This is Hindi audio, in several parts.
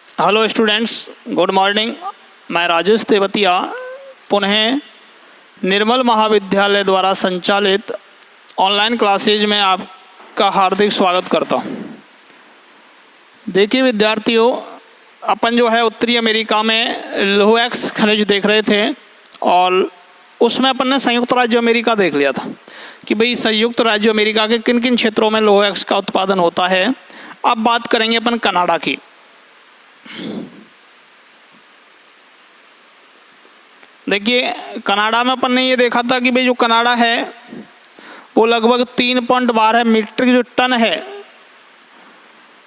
Hello students, good morning. मैं राजेश तेवतिया पुनः निर्मल महाविद्यालय द्वारा संचालित ऑनलाइन क्लासेज में आपका हार्दिक स्वागत करता हूं। देखिए विद्यार्थियों, अपन जो है उत्तरी अमेरिका में लोह एक्स खनिज देख रहे थे और उसमें अपन ने संयुक्त राज्य अमेरिका देख लिया था कि भाई संयुक्त राज्य अमेरिका के किन किन क्षेत्रों में लोह एक्स का उत्पादन होता है। अब बात करेंगे अपन कनाडा की। देखिए कनाडा में अपन ने ये देखा था कि भाई जो कनाडा है वो लगभग 3.12 मीट्रिक जो टन है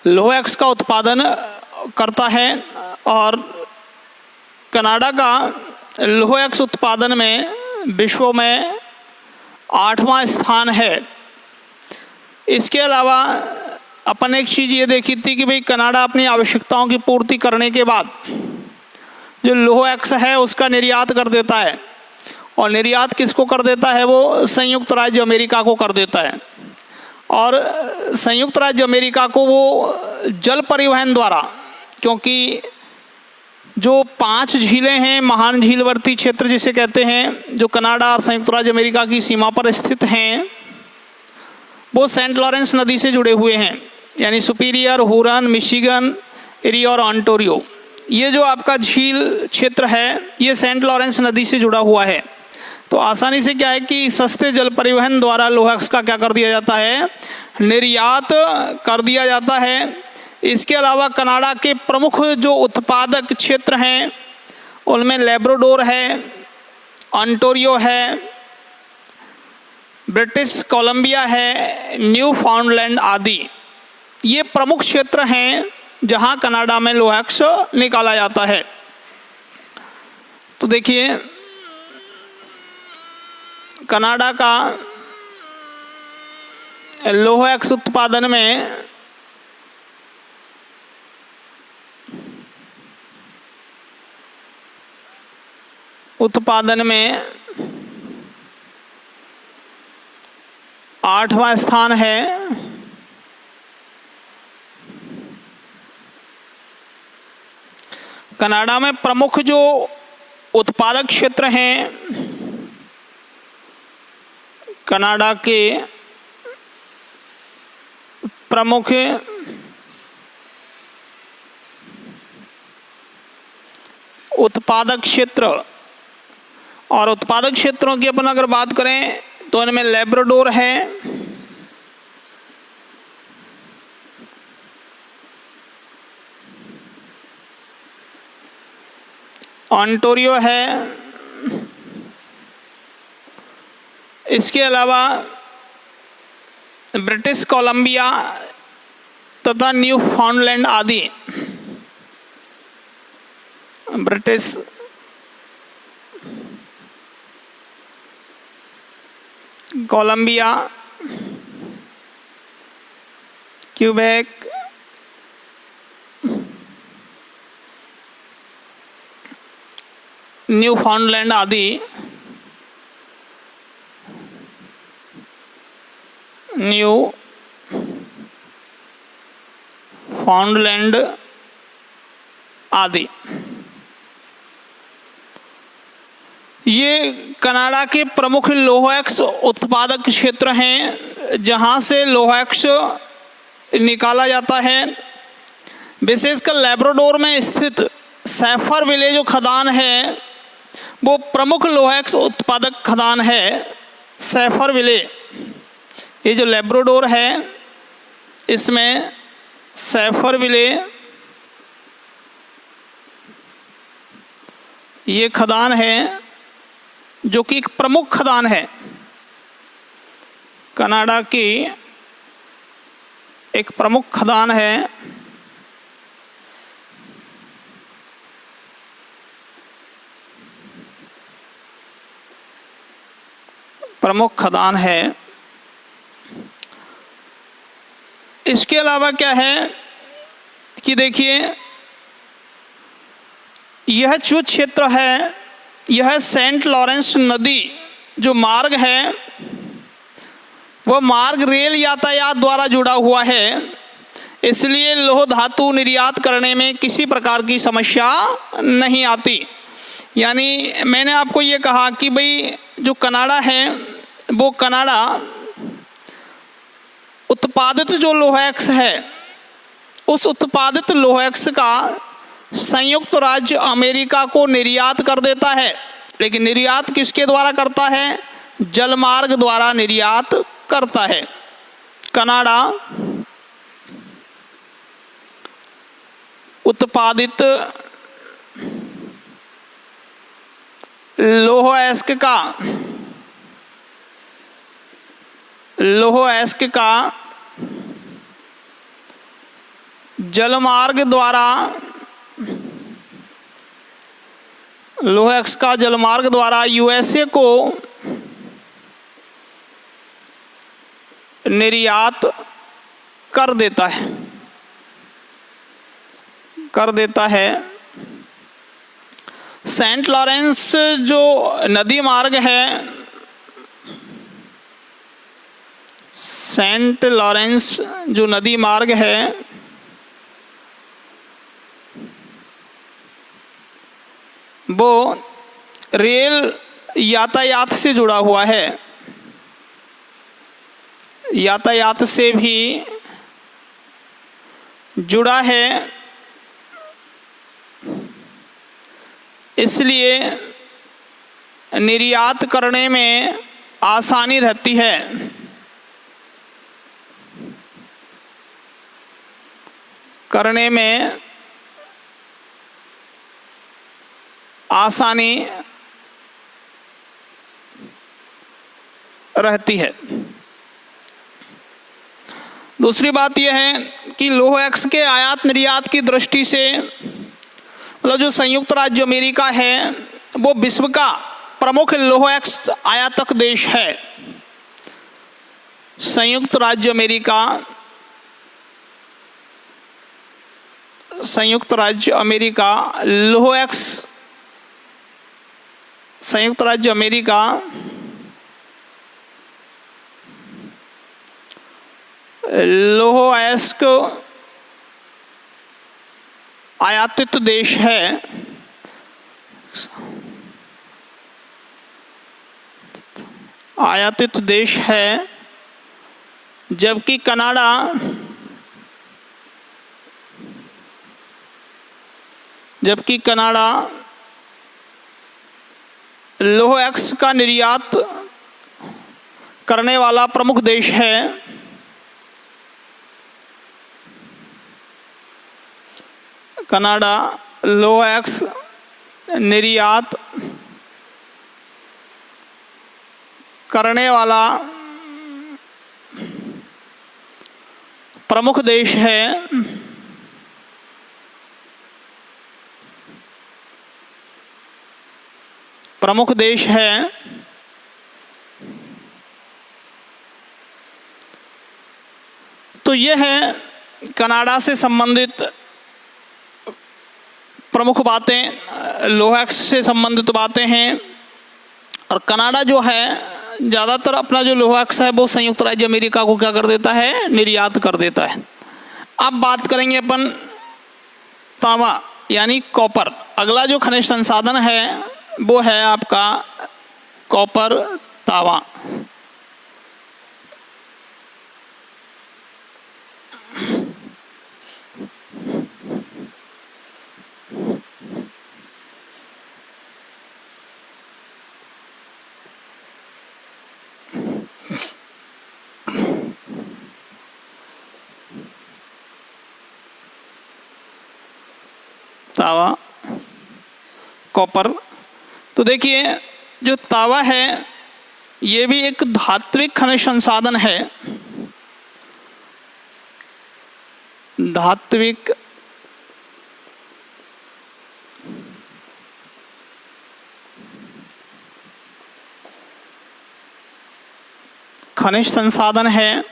लोह एक्स का उत्पादन करता है और कनाडा का लोह एक्स उत्पादन में विश्व में 8वां स्थान है। इसके अलावा अपन एक चीज़ ये देखी थी कि भाई कनाडा अपनी आवश्यकताओं की पूर्ति करने के बाद जो लोह एक्स है उसका निर्यात कर देता है और निर्यात किसको कर देता है, वो संयुक्त राज्य अमेरिका को कर देता है। और संयुक्त राज्य अमेरिका को वो जल परिवहन द्वारा, क्योंकि जो 5 झीलें हैं, महान झीलवर्ती क्षेत्र जिसे कहते हैं, जो कनाडा और संयुक्त राज्य अमेरिका की सीमा पर स्थित हैं, वो सेंट लॉरेंस नदी से जुड़े हुए हैं, यानी सुपीरियर, हुरन, मिशिगन, एरी और ऑन्टारियो। ये जो आपका झील क्षेत्र है ये सेंट लॉरेंस नदी से जुड़ा हुआ है। तो आसानी से क्या है कि सस्ते जल परिवहन द्वारा लोह एक्स का क्या कर दिया जाता है, निर्यात कर दिया जाता है। इसके अलावा कनाडा के प्रमुख जो उत्पादक क्षेत्र हैं उनमें लैब्राडोर है, ऑन्टारियो है, ब्रिटिश कोलंबिया है, न्यू फाउंडलैंड आदि ये प्रमुख क्षेत्र हैं जहां कनाडा में लोह एक्स निकाला जाता है। तो देखिए कनाडा का लोह एक्स उत्पादन में में 8वां स्थान है। कनाडा में प्रमुख जो उत्पादक क्षेत्र हैं, कनाडा के प्रमुख उत्पादक क्षेत्र, और उत्पादक क्षेत्रों की अपन अगर बात करें तो इनमें लैब्राडोर है, ऑन्टारियो है, इसके अलावा ब्रिटिश कोलंबिया तथा न्यू फाउंडलैंड आदि ब्रिटिश कोलंबिया, क्यूबेक, न्यू फाउंडलैंड आदि न्यू फाउंडलैंड आदि ये कनाडा के प्रमुख लोह एक्स उत्पादक क्षेत्र हैं जहां से लोह एक्स निकाला जाता है। विशेषकर लैब्राडोर में स्थित सैफरविले जो खदान है वो प्रमुख लोह एक्स उत्पादक खदान है। सैफरविले, ये जो लैब्राडोर है इसमें सैफरविले ये खदान है जो कि एक प्रमुख खदान है, कनाडा की एक प्रमुख खदान है। प्रमुख खदान है। इसके अलावा क्या है कि देखिए यह जो क्षेत्र है यह सेंट लॉरेंस नदी जो मार्ग है वह मार्ग रेल यातायात द्वारा जुड़ा हुआ है। इसलिए लौह धातु निर्यात करने में किसी प्रकार की समस्या नहीं आती। यानी मैंने आपको ये कहा कि भाई जो कनाडा है वो कनाडा उत्पादित जो लौह अयस्क है उस उत्पादित लौह अयस्क का संयुक्त राज्य अमेरिका को निर्यात कर देता है। लेकिन निर्यात किसके द्वारा करता है? जलमार्ग द्वारा निर्यात करता है। कनाडा उत्पादित लौह अयस्क का जलमार्ग द्वारा यूएसए को निर्यात कर देता है। सेंट लॉरेंस जो नदी मार्ग है, सेंट लॉरेंस जो नदी मार्ग है वो रेल यातायात से जुड़ा हुआ है, यातायात से भी जुड़ा है। इसलिए निर्यात करने में आसानी रहती है। करने में आसानी रहती है। दूसरी बात यह है कि लौह अयस्क के आयात निर्यात की दृष्टि से मतलब जो संयुक्त राज्य अमेरिका है वो विश्व का प्रमुख लौह अयस्क आयातक देश है। संयुक्त राज्य अमेरिका लौह अयस्क लौह अयस्क आयातित देश है। जबकि कनाडा लौह अयस्क का निर्यात करने वाला प्रमुख देश है। कनाडा लौह अयस्क निर्यात करने वाला प्रमुख देश है। तो यह है कनाडा से संबंधित प्रमुख बातें, लौह अयस्क से संबंधित बातें हैं। और कनाडा जो है ज़्यादातर अपना जो लौह अयस्क है वो संयुक्त राज्य अमेरिका को क्या कर देता है? निर्यात कर देता है। अब बात करेंगे अपन तांबा यानी कॉपर। अगला जो खनिज संसाधन है वो है आपका कॉपर, तांबा। तांबा, कॉपर। तो देखिए जो तांबा है ये भी एक धात्विक खनिज संसाधन है। धात्विक खनिज संसाधन है।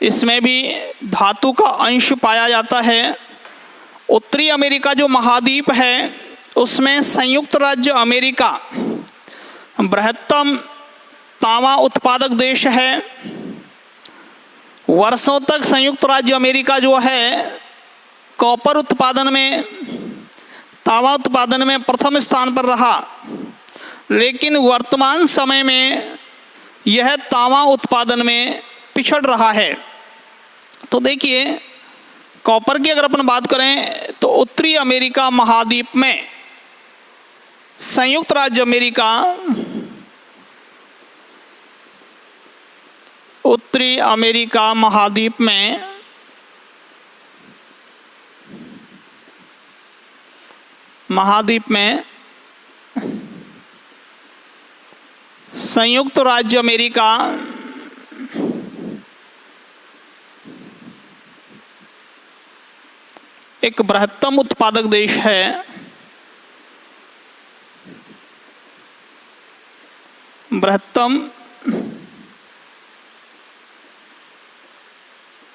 इसमें भी धातु का अंश पाया जाता है। उत्तरी अमेरिका जो महाद्वीप है उसमें संयुक्त राज्य अमेरिका बृहत्तम तांबा उत्पादक देश है। वर्षों तक संयुक्त राज्य अमेरिका जो है कॉपर उत्पादन में, तांबा उत्पादन में प्रथम स्थान पर रहा, लेकिन वर्तमान समय में यह तांबा उत्पादन में पिछड़ रहा है। तो देखिए, कॉपर की अगर अपन बात करें तो उत्तरी अमेरिका महाद्वीप में संयुक्त राज्य अमेरिका, उत्तरी अमेरिका महाद्वीप में संयुक्त राज्य अमेरिका एक बृहत्तम उत्पादक देश है। बृहत्तम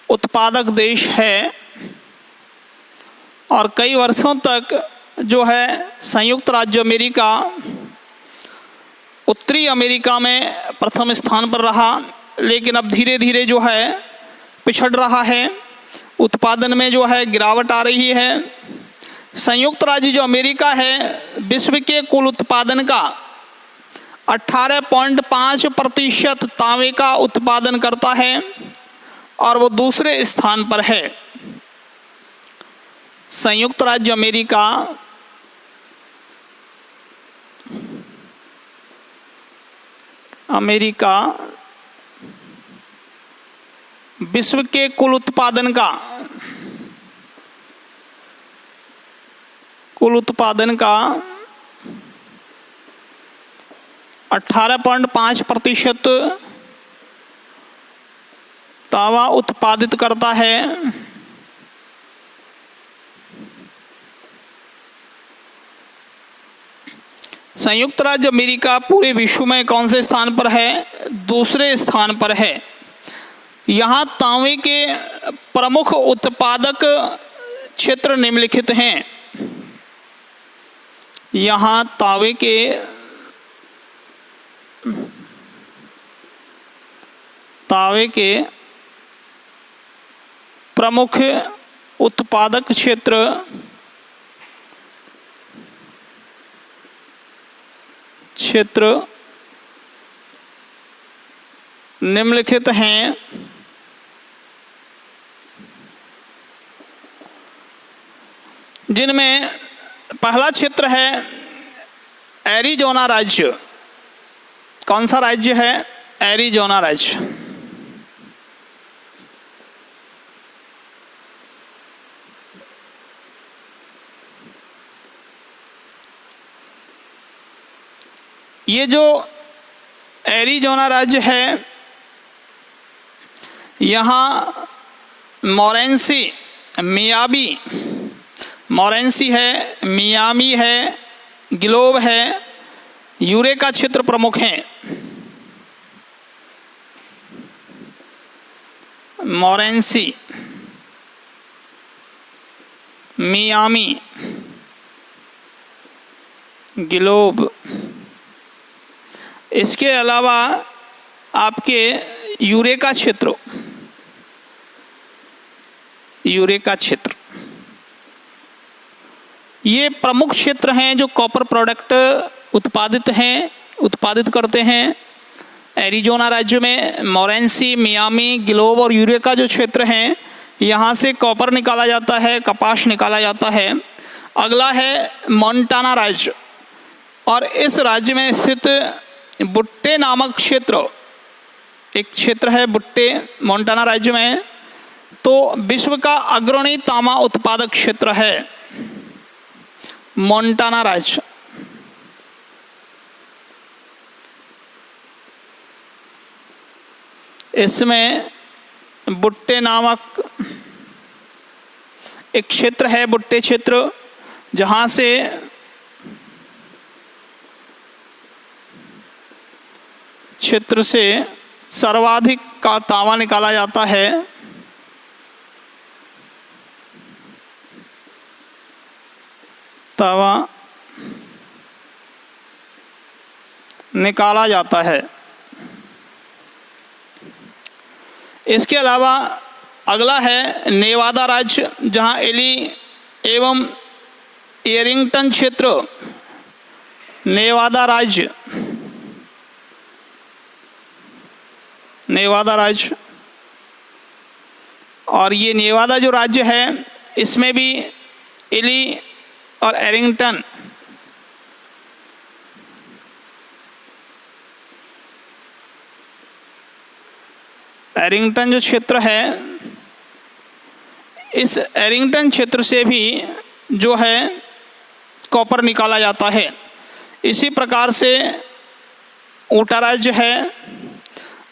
उत्पादक देश है और कई वर्षों तक जो है संयुक्त राज्य अमेरिका उत्तरी अमेरिका में प्रथम स्थान पर रहा, लेकिन अब धीरे धीरे जो है पिछड़ रहा है, उत्पादन में जो है गिरावट आ रही है। संयुक्त राज्य जो अमेरिका है विश्व के कुल उत्पादन का 18.5% तांबे का उत्पादन करता है और वो दूसरे स्थान पर है। संयुक्त राज्य अमेरिका विश्व के कुल उत्पादन का 18.5% तांबा उत्पादित करता है। संयुक्त राज्य अमेरिका पूरे विश्व में कौन से स्थान पर है? दूसरे स्थान पर है। यहाँ तांबे के प्रमुख उत्पादक क्षेत्र निम्नलिखित हैं। यहाँ तांबे के प्रमुख उत्पादक क्षेत्र निम्नलिखित हैं। जिनमें पहला क्षेत्र है एरिज़ोना राज्य। कौन सा राज्य है? एरिज़ोना राज्य। ये जो एरिज़ोना राज्य है, यहाँ मोरेंसी है, मियामी है, ग्लोब है, यूरेका क्षेत्र प्रमुख हैं। मोरेंसी, मियामी, ग्लोब। इसके अलावा आपके यूरेका क्षेत्र ये प्रमुख क्षेत्र हैं जो कॉपर प्रोडक्ट उत्पादित करते हैं। एरिज़ोना राज्य में मोरेंसी, मियामी, ग्लोब और यूरेका जो क्षेत्र हैं, यहाँ से कॉपर निकाला जाता है, कपास निकाला जाता है। अगला है मोंटाना राज्य, और इस राज्य में स्थित बुट्टे नामक क्षेत्र, एक क्षेत्र है बुट्टे मोंटाना राज्य में, तो विश्व का अग्रणी तांबा उत्पादक क्षेत्र है मोंटाना राज्य। इसमें बुट्टे नामक एक क्षेत्र है, बुट्टे क्षेत्र, जहाँ से सर्वाधिक का तांबा निकाला जाता है। तांबा निकाला जाता है। इसके अलावा अगला है नेवादा राज्य, जहां एली एवं एरिंगटन क्षेत्र, नेवादा राज्य, नेवादा राज्य। और ये नेवादा जो राज्य है इसमें भी एली और एरिंगटन जो क्षेत्र है, इस एरिंगटन क्षेत्र से भी जो है कॉपर निकाला जाता है। इसी प्रकार से ऊटा राज्य है,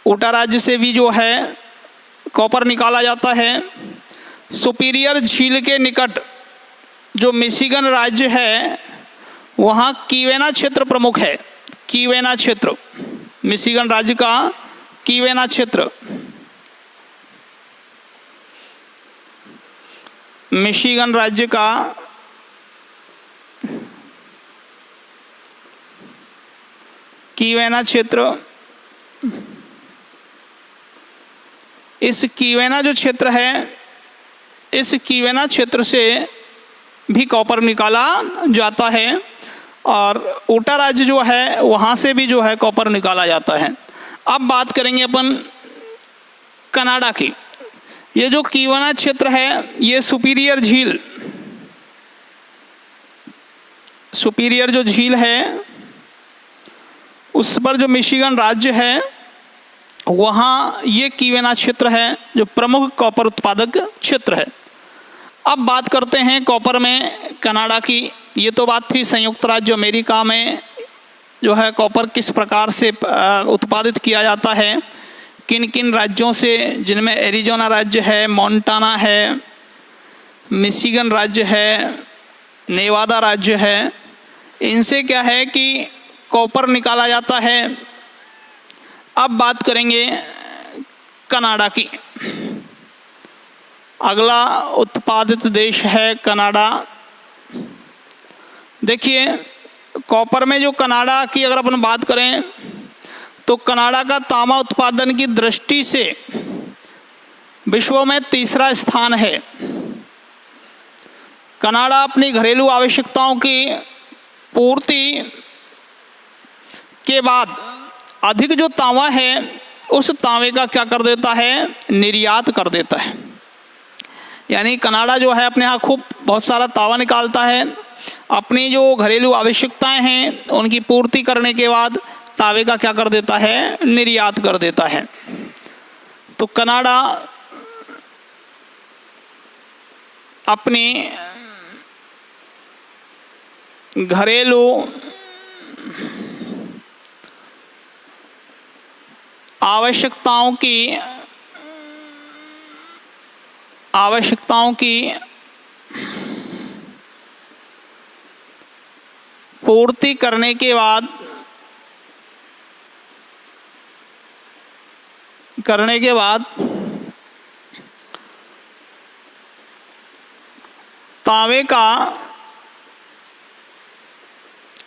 ऊटा राज्य से भी जो है कॉपर निकाला जाता है। सुपीरियर झील के निकट जो मिशिगन राज्य है वहाँ कीवेना क्षेत्र प्रमुख है। कीवेना क्षेत्र, मिशिगन राज्य का कीवेना क्षेत्र, मिशिगन राज्य का कीवेना क्षेत्र, इस कीवेना जो क्षेत्र है, इस कीवेना क्षेत्र से भी कॉपर निकाला जाता है। और ऊटा राज्य जो है वहाँ से भी जो है कॉपर निकाला जाता है। अब बात करेंगे अपन कनाडा की। ये जो कीवेना क्षेत्र है, ये सुपीरियर झील, सुपीरियर जो झील है उस पर जो मिशिगन राज्य है वहाँ ये कीवेना क्षेत्र है जो प्रमुख कॉपर उत्पादक क्षेत्र है। अब बात करते हैं कॉपर में कनाडा की। ये तो बात थी संयुक्त राज्य अमेरिका में जो है कॉपर किस प्रकार से उत्पादित किया जाता है, किन किन राज्यों से, जिनमें एरिजोना राज्य है, मोंटाना है, मिशिगन राज्य है, नेवादा राज्य है, इनसे क्या है कि कॉपर निकाला जाता है। अब बात करेंगे कनाडा की। अगला उत्पादित देश है कनाडा। देखिए कॉपर में जो कनाडा की अगर अपन बात करें तो कनाडा का तांबा उत्पादन की दृष्टि से विश्व में तीसरा स्थान है। कनाडा अपनी घरेलू आवश्यकताओं की पूर्ति के बाद अधिक जो तांबा है उस तांबे का क्या कर देता है, निर्यात कर देता है। यानी कनाडा जो है अपने यहाँ खूब बहुत सारा तांबा निकालता है, अपनी जो घरेलू आवश्यकताएं हैं उनकी पूर्ति करने के बाद तांबे का क्या कर देता है, निर्यात कर देता है। तो कनाडा अपनी घरेलू आवश्यकताओं की पूर्ति करने के बाद तांबे का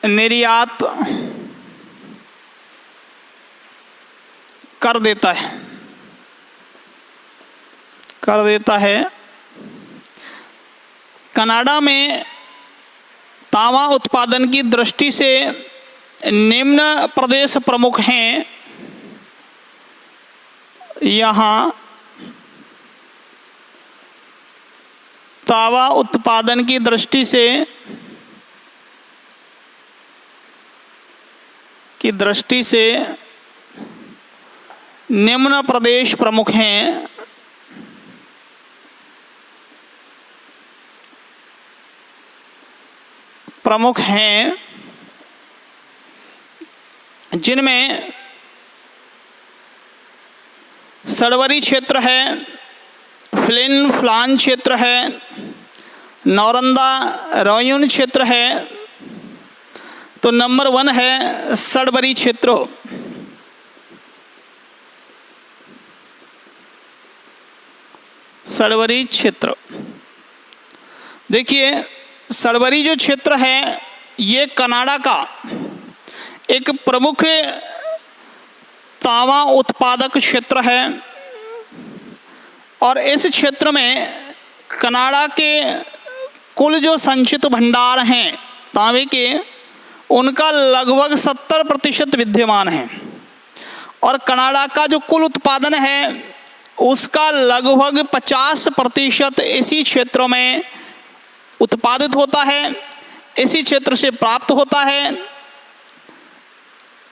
निर्यात कर देता है। कनाडा में तांबा उत्पादन की दृष्टि से निम्न प्रदेश प्रमुख हैं। यहाँ तांबा उत्पादन की दृष्टि से निम्न प्रदेश प्रमुख हैं। जिनमें सडवरी क्षेत्र है, फ्लिन फ्लान क्षेत्र है, नौरंदा रोयुन क्षेत्र है। तो नंबर 1 है सडवरी क्षेत्र। सडवरी क्षेत्र, देखिए सडवरी जो क्षेत्र है ये कनाडा का एक प्रमुख तांबा उत्पादक क्षेत्र है। और इस क्षेत्र में कनाडा के कुल जो संचित भंडार हैं तांबे के, उनका लगभग 70% विद्यमान है। और कनाडा का जो कुल उत्पादन है उसका लगभग 50% इसी क्षेत्रों में उत्पादित होता है, इसी क्षेत्र से प्राप्त होता है।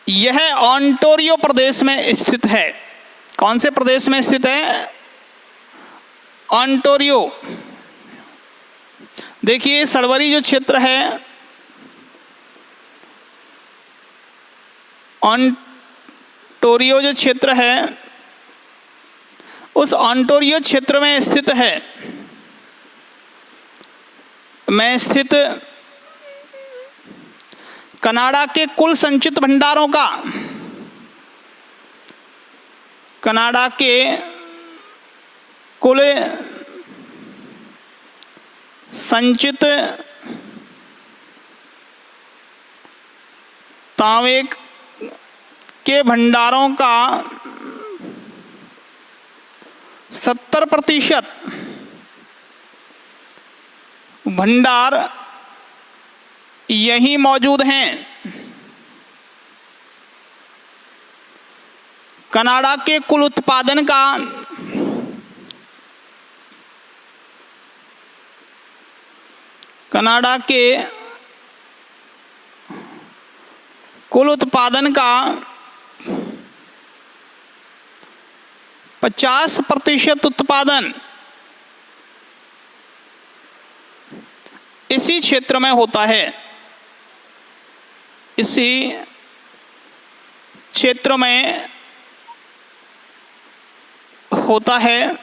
यह ओंटारियो प्रदेश में स्थित है। कौन से प्रदेश में स्थित है? ओंटारियो। देखिए सलवरी जो क्षेत्र है, ओंटारियो जो क्षेत्र है, उस ओंटारियो क्षेत्र में स्थित है, में स्थित कनाडा के कुल संचित भंडारों का, कनाडा के कुल संचित तांबे के भंडारों का 70% भंडार यहीं मौजूद हैं। कनाडा के कुल उत्पादन का कनाडा के कुल उत्पादन का 50% उत्पादन इसी क्षेत्र में होता है, इसी क्षेत्र में होता है।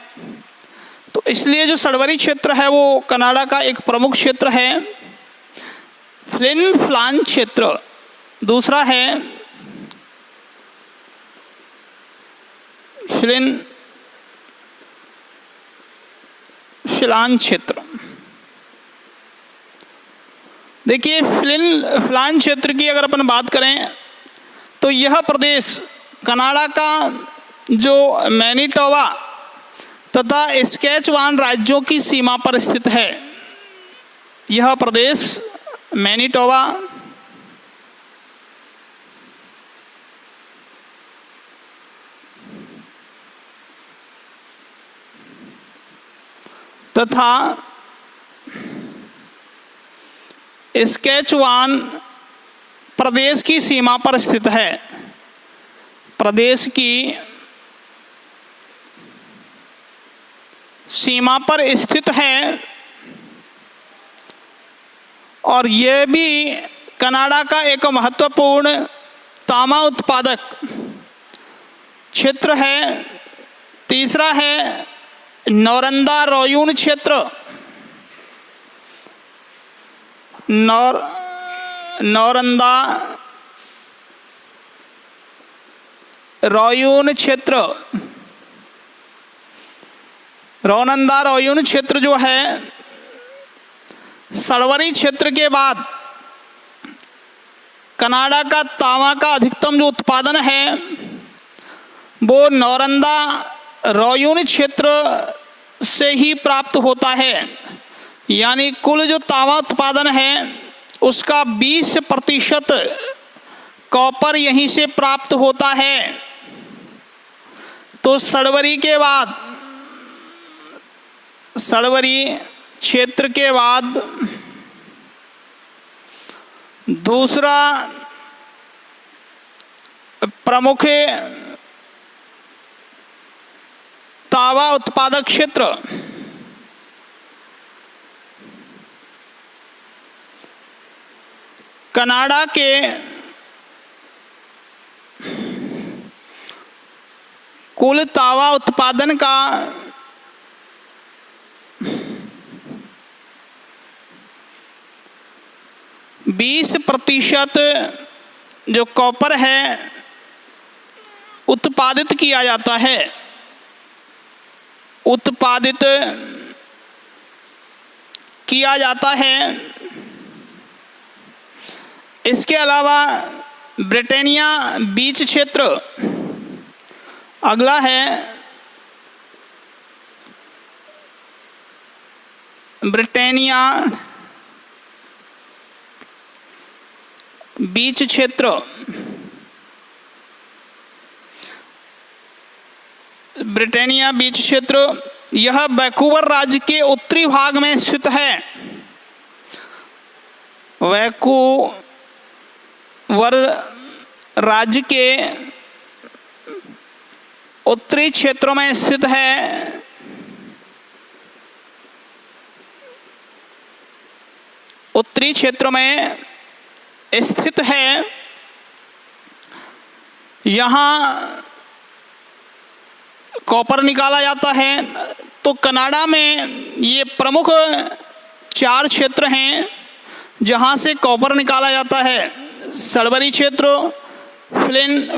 तो इसलिए जो सलवरी क्षेत्र है वो कनाडा का एक प्रमुख क्षेत्र है। फ्लिन फ्लान क्षेत्र दूसरा है। फ्लिन फ्लान क्षेत्र, देखिए फ्लिन फ्लान क्षेत्र की अगर अपन बात करें तो यह प्रदेश कनाडा का जो मैनीटोबा तथा सस्केचुआन राज्यों की सीमा पर स्थित है। यह प्रदेश मैनीटोबा तथा सस्केचुआन प्रदेश की सीमा पर स्थित है। प्रदेश की सीमा पर स्थित है और यह भी कनाडा का एक महत्वपूर्ण तांबा उत्पादक क्षेत्र है। तीसरा है नौरंदा रोयून क्षेत्र। नौरंदा रोयून क्षेत्र, रोनंदा रोयून क्षेत्र जो है सलवरी क्षेत्र के बाद कनाडा का तांबा का अधिकतम जो उत्पादन है वो नौरंदा रोयून क्षेत्र से ही प्राप्त होता है। यानी कुल जो तांबा उत्पादन है उसका 20% कॉपर यहीं से प्राप्त होता है। तो सलवरी के बाद, सलवरी क्षेत्र के बाद दूसरा प्रमुख तांबा उत्पादक क्षेत्र कनाडा के कुल तांबा उत्पादन का 20% जो कॉपर है उत्पादित किया जाता है। उत्पादित किया जाता है। इसके अलावा ब्रिटानिया बीच क्षेत्र अगला है। ब्रिटानिया बीच क्षेत्र, ब्रिटानिया बीच क्षेत्र यह वैंकूवर राज्य के उत्तरी भाग में स्थित है। वैंकूवर राज्य के उत्तरी क्षेत्रों में स्थित है। उत्तरी क्षेत्र में स्थित है। यहाँ कॉपर निकाला जाता है। तो कनाडा में ये प्रमुख 4 क्षेत्र हैं जहाँ से कॉपर निकाला जाता है। सडबरी क्षेत्र,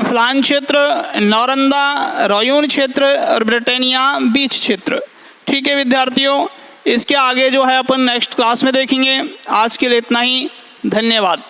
फ्लान क्षेत्र, नौरंदा रोयून क्षेत्र और ब्रिटानिया बीच क्षेत्र। ठीक है विद्यार्थियों, इसके आगे जो है अपन नेक्स्ट क्लास में देखेंगे। आज के लिए इतना ही, धन्यवाद।